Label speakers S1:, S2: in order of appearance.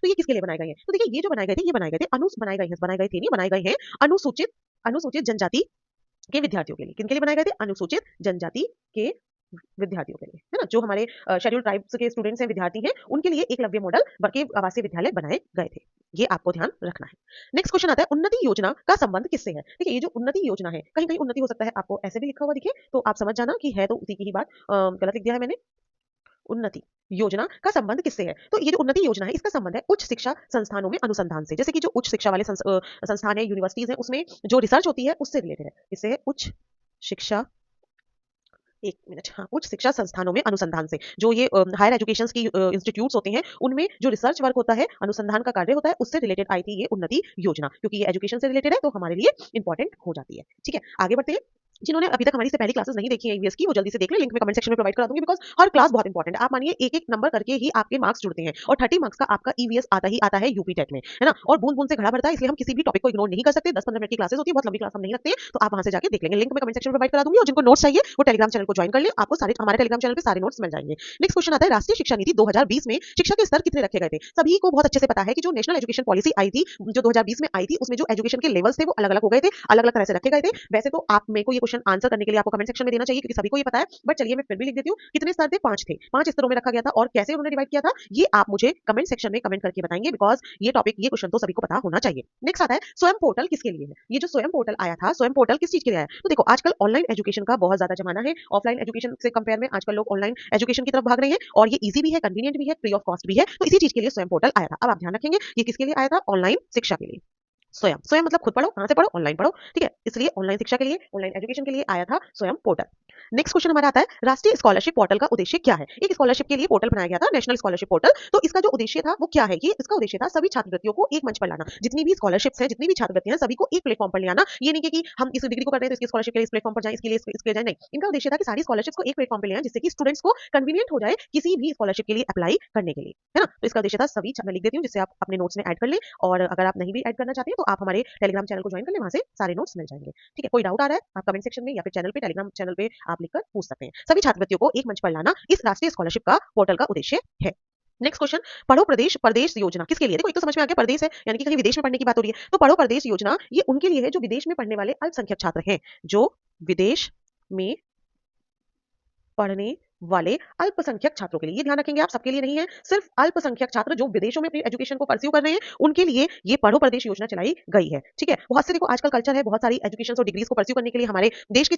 S1: तो ये किसके लिए बनाए गए हैं? तो देखिए ये जो बनाए गए थे, ये बनाए गए थे बनाए गए हैं अनुसूचित अनुसूचित जनजाति के विद्यार्थियों के लिए। किनके लिए बनाए गए थे? अनुसूचित जनजाति के विद्यार्थियों के लिए, है ना? जो हमारे शेड्यूल्ड ट्राइब्स के स्टूडेंट्स हैं, विद्यार्थी हैं, उनके लिए एकलव्य मॉडल के आवासीय विद्यालय बनाए गए थे। ये आपको ध्यान रखना है। नेक्स्ट क्वेश्चन आता है उन्नति योजना का संबंध किससे है? देखिए ये जो उन्नति योजना है, कहीं-कहीं उन्नति हो सकता है, आपको ऐसे भी लिखा हुआ दिखे, तो आप समझ जाना कि है तो उसी की ही बात। गलत लिख दिया है मैंने। उन्नति योजना का संबंध किससे है? तो ये जो उन्नति योजना है, इसका संबंध है उच्च शिक्षा संस्थानों में अनुसंधान से। जैसे कि जो उच्च शिक्षा वाले संस्थान है, यूनिवर्सिटीज है, उसमें जो रिसर्च होती है, उससे रिलेटेड है। इससे है उच्च शिक्षा, एक मिनट, हाँ, उच्च शिक्षा संस्थानों में अनुसंधान से। जो ये हायर एजुकेशन की इंस्टीट्यूट्स होते हैं, उनमें जो रिसर्च वर्क होता है, अनुसंधान का कार्य होता है, उससे रिलेटेड आई थी ये उन्नति योजना। क्योंकि ये एजुकेशन से रिलेटेड है, तो हमारे लिए इंपॉर्टेंट हो जाती है। ठीक है, आगे बढ़ते हैं। जिन्होंने अभी तक हमारी से पहली क्लासेस नहीं देखी है ईवीएस की, वो जल्दी से देख ले, लिंक में कमेंट सेक्शन में प्रोवाइड करा दूंगी, बिकॉज हर क्लास बहुत इंपॉर्टेंट है। आप मानिए एक एक नंबर करके ही आपके मार्क्स जुड़ते हैं, और 30 मार्क्स का आपका ईवीएस आता ही आता है यूपी टेट में, है ना? और बूंद बूंद से घड़ा भरता है, इसलिए हम किसी भी टॉपिक को इग्नोर नहीं कर सकते। 10-15 मिनट की क्लासेस होती है, बहुत लंबी क्लास हम नहीं रखते हैं, तो आप वहां से जाके देख लेंगे। लिंक में कमेंट सेक्शन में प्रोवाइड करा दूंगी, और जिनको नोट्स चाहिए वो टेलीग्राम चैनल को ज्वाइन कर ले, आपको सारे हमारे टेलीग्राम चैनल पे सारे नोट्स मिल जाएंगे। नेक्स्ट क्वेश्चन आता है राष्ट्रीय शिक्षा नीति 2020 में शिक्षा के स्तर कितने रखे गए थे? सभी को बहुत अच्छे से पता है कि जो नेशनल एजुकेशन पॉलिसी आई थी, जो 2020 में आई थी, उसमें जो एजुकेशन के लेवल्स थे वो अलग अलग हो गए थे, अलग अलग तरह से रखे गए थे। वैसे तो आप मेरे को ये क्वेश्चन आंसर करने के लिए आपको कमेंट सेक्शन में देना चाहिए, क्योंकि सभी को ये पता है, बट चलिए मैं फिर भी लिख देती हूँ। कितने स्तर थे? 5 थे। 5 स्तरों में रखा गया था, और कैसे उन्होंने डिवाइड किया था, ये आप मुझे कमेंट सेक्शन में कमेंट करके बताएंगे, बिकॉज ये टॉपिक, ये क्वेश्चन तो सभी को पता होना चाहिए। नेक्स्ट आता है स्वयं पोर्टल किसके लिए है? ये जो स्वयं पोर्टल आया था, स्वयं पोर्टल किस चीज के लिए आया? तो देखो आजकल ऑनलाइन एजुकेशन का बहुत ज्यादा जमाना है। ऑफलाइन एजुकेशन से कंपेयर में आजकल लोग ऑनलाइन एजुकेशन की तरफ भाग रहे हैं, और ये इजी भी है, कन्वीनियंट भी है, फ्री ऑफ कॉस्ट भी है। तो इसी चीज के लिए स्वयं पोर्टल आया था। अब आप ध्यान रखेंगे, ये किसके लिए आया था? ऑनलाइन शिक्षा के लिए। स्वयं, स्वयं मतलब खुद पढ़ो, कहां से पढ़ो? ऑनलाइन पढ़ो, ठीक है? इसलिए ऑनलाइन शिक्षा के लिए, ऑनलाइन एजुकेशन के लिए आया था स्वयं पोर्टल। नेक्स्ट क्वेश्चन हमारा आता है राष्ट्रीय स्कॉलरशिप पोर्टल का उद्देश्य क्या है? एक स्कॉलरशिप के लिए पोर्टल बनाया गया था, नेशनल स्कॉलरशिप पोर्टल। तो इसका जो उद्देश्य था वो क्या है? ये इसका उद्देश्य था सभी छात्रवृत्तियों को एक मंच पर लाना। जितनी भी स्कॉलरशिप्स हैं, जितनी भी छात्रवृत्तियां हैं, सभी को एक प्लेटफॉर्म पर ले आना। ये नहीं कि हम इस डिग्री को कर रहे हैं तो इसकी स्कॉलरशिप के लिए इस प्लेटफॉर्म पर जाएं, इसके लिए इसके जाए, नहीं। इनका उद्देश्य था कि सारी स्कॉलरशिप्स को एक प्लेटफॉर्म पर ले आएं, जिससे कि स्टूडेंट्स को कन्वीनियंट हो जाए किसी भी स्कॉलरशिप के लिए अप्लाई करने के लिए, है ना? तो इसका उद्देश्य था सभी, मैं लिख देती हूँ जिससे आप अपने नोट्स में ऐड कर ले। और अगर आप नहीं भी ऐड करना चाहते हैं, तो आप हमारे टेलीग्राम चैनल को ज्वाइन कर ले, वहां से सारे नोट्स मिल जाएंगे। ठीक है, कोई डाउट आ रहा है, आप कमेंट सेक्शन में या फिर चैनल पे, टेलीग्राम चैनल पे आप लिखकर पूछ सकते हैं। सभी छात्रवृत्तियों को एक मंच पर लाना इस राष्ट्रीय स्कॉलरशिप का पोर्टल का उद्देश्य है। नेक्स्ट क्वेश्चन, पढ़ो प्रदेश परदेश योजना किसके लिए? देखो एक तो समझ में आ गया, परदेश है यानी कि कहीं विदेश में पढ़ने की बात हो रही है। तो पढ़ो प्रदेश योजना ये उनके लिए है जो विदेश में पढ़ने वाले अल्पसंख्यक छात्र हैं, जो विदेश में पढ़ने वाले अल्पसंख्यक छात्रों के लिए। ये ध्यान रखेंगे आप, सबके लिए नहीं है, सिर्फ अल्पसंख्यक छात्र जो विदेशों में अपनी एजुकेशन को परस्यू कर रहे हैं, उनके लिए ये पढ़ो प्रदेश योजना चलाई गई है। ठीक है, बहुत से देखो आजकल कल्चर है, बहुत सारी एजुकेशन और डिग्रीज को परस्यू करने के लिए हमारे देश के